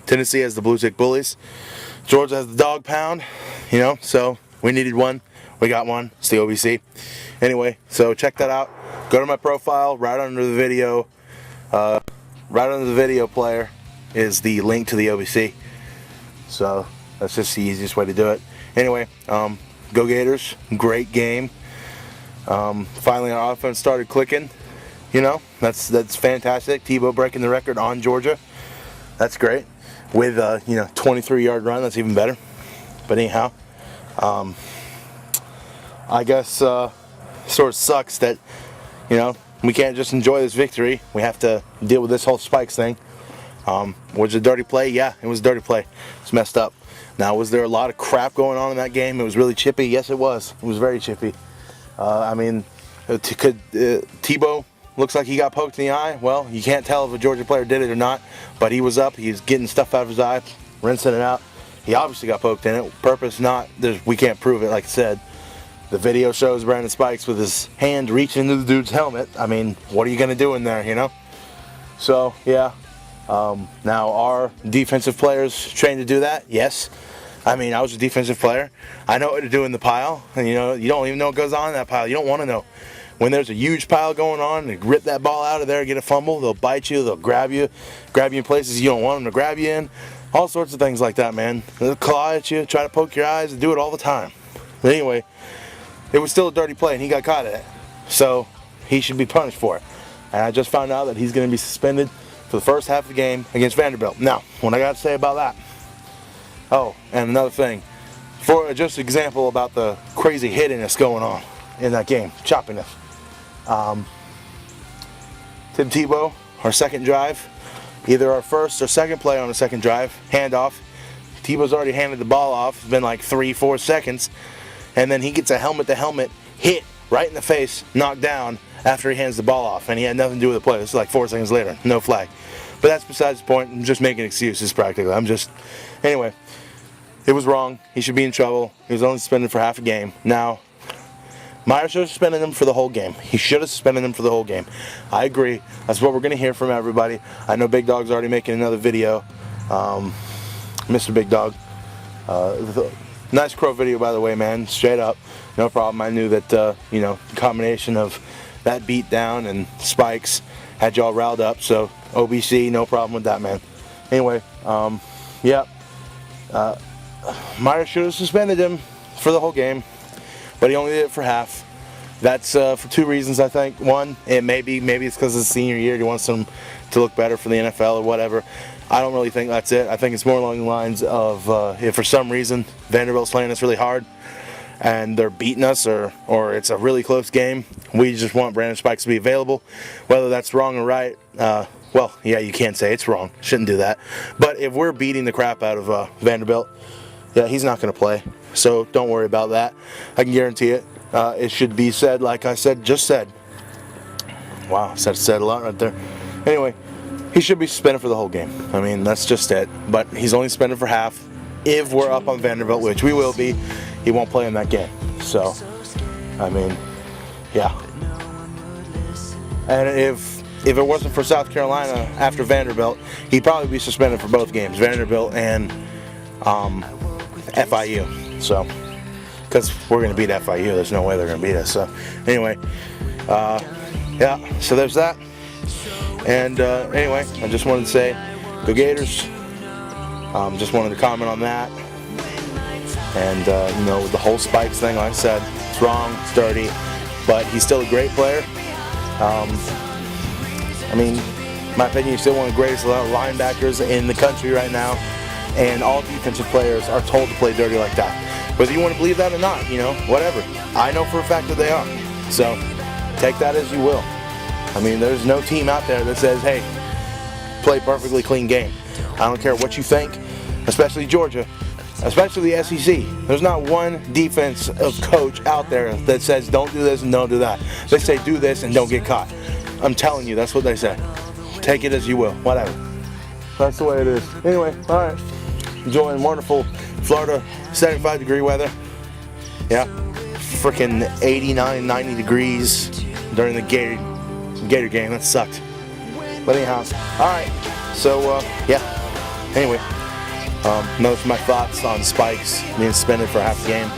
Tennessee has the Blue Tick Bullies. Georgia has the Dog Pound, so we needed one. We got one. It's the OBC. Anyway, so check that out. Go to my profile. Right under the video player is the link to the OBC. So that's just the easiest way to do it. Anyway, go Gators. Great game. Finally our offense started clicking. That's fantastic. Tebow breaking the record on Georgia. That's great. With 23-yard run, that's even better. But anyhow, I guess sort of sucks that we can't just enjoy this victory. We have to deal with this whole Spikes thing. Was it a dirty play? Yeah, it was a dirty play. It's messed up. Now, was there a lot of crap going on in that game? It was really chippy. Yes, it was. It was very chippy. Tebow looks like he got poked in the eye. Well, you can't tell if a Georgia player did it or not, but he was up. He was getting stuff out of his eye, rinsing it out. He obviously got poked in it. Purpose not. We can't prove it, like I said. The video shows Brandon Spikes with his hand reaching into the dude's helmet. I mean, what are you going to do in there, So, yeah. Now, are defensive players trained to do that? Yes. I mean, I was a defensive player. I know what to do in the pile. And, you don't even know what goes on in that pile. You don't want to know. When there's a huge pile going on, they rip that ball out of there, get a fumble, they'll bite you, they'll grab you in places you don't want them to grab you in. All sorts of things like that, man. They'll claw at you, try to poke your eyes, and do it all the time. But anyway, it was still a dirty play, and he got caught at it. So, he should be punished for it. And I just found out that he's going to be suspended for the first half of the game against Vanderbilt. Now, what I got to say about that? Oh, and another thing. For just an example about the crazy hittiness going on in that game, choppiness. Tim Tebow, our second drive, either our first or second play on the second drive, handoff. Tebow's already handed the ball off. It's been like 3-4 seconds. And then he gets a helmet-to-helmet hit right in the face, knocked down after he hands the ball off. And he had nothing to do with the play. This is like 4 seconds later. No flag. But that's besides the point. I'm just making excuses practically. Anyway, it was wrong. He should be in trouble. He was only suspended for half a game. Now, Meyer should have suspended him for the whole game. He should have suspended him for the whole game. I agree. That's what we're going to hear from everybody. I know Big Dog's already making another video. Mr. Big Dog. Nice crow video, by the way, man. Straight up. No problem. I knew that, the combination of that beat down and Spikes had y'all riled up. So, OBC, no problem with that, man. Anyway, yeah. Meyer should have suspended him for the whole game. But he only did it for half. That's for 2 reasons, I think. One, maybe it's because it's senior year. He wants them to look better for the NFL or whatever. I don't really think that's it. I think it's more along the lines of if for some reason Vanderbilt's playing us really hard and they're beating us or it's a really close game, we just want Brandon Spikes to be available. Whether that's wrong or right, well, yeah, you can't say it's wrong. Shouldn't do that. But if we're beating the crap out of Vanderbilt, yeah, he's not going to play. So don't worry about that. I can guarantee it. It should be said, like I just said. Wow, said a lot right there. Anyway, he should be suspended for the whole game. I mean, that's just it. But he's only suspended for half. If we're up on Vanderbilt, which we will be, he won't play in that game. So, I mean, yeah. And if it wasn't for South Carolina after Vanderbilt, he'd probably be suspended for both games, Vanderbilt and FIU. So, because we're going to beat FIU, there's no way they're going to beat us. So, anyway, yeah, so there's that. And anyway, I just wanted to say, go Gators. Just wanted to comment on that. And, the whole Spikes thing, like I said, it's wrong, it's dirty, but he's still a great player. I mean, in my opinion, he's still one of the greatest linebackers in the country right now. And all defensive players are told to play dirty like that. Whether you want to believe that or not, whatever. I know for a fact that they are. So, take that as you will. I mean, there's no team out there that says, hey, play perfectly clean game. I don't care what you think, especially Georgia, especially the SEC. There's not one defensive coach out there that says don't do this and don't do that. They say do this and don't get caught. I'm telling you, that's what they say. Take it as you will, whatever. That's the way it is. Anyway, all right. Enjoying wonderful Florida 75-degree weather. Yeah, freaking 89, 90 degrees during the Gator game. That sucked. But anyhow, all right. So, yeah, Anyway, those are my thoughts on Spikes being suspended for half the game.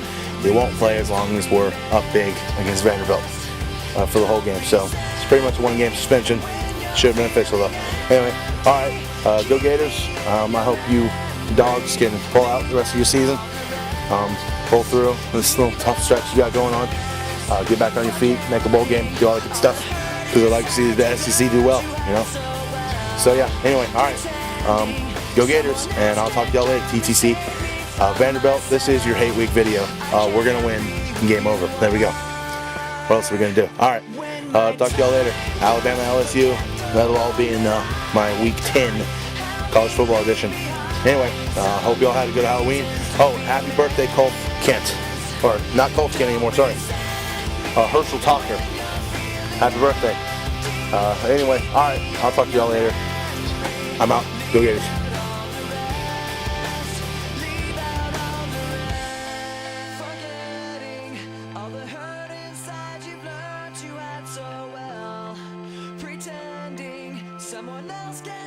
They won't play as long as we're up big against Vanderbilt for the whole game. So it's pretty much a one-game suspension. Should have been official though. Anyway, all right, go Gators. I hope you dogs can pull out the rest of your season. Pull through this little tough stretch you got going on. Get back on your feet, make a bowl game, do all that good stuff. Because I'd like to see the SEC do well, you know. So yeah. Anyway, all right. Go Gators, and I'll talk to y'all later. TTC. Vanderbilt, this is your hate week video. We're gonna win. Game over. There we go. What else are we gonna do? All right. Talk to y'all later. Alabama, LSU. That'll all be in my Week 10 college football edition. Anyway, hope y'all had a good Halloween. Oh, happy birthday, Colt Kent. Or not Colt Kent anymore, sorry. Herschel Talker. Happy birthday. Anyway, alright, I'll talk to y'all later. I'm out. Go Gators. Someone else can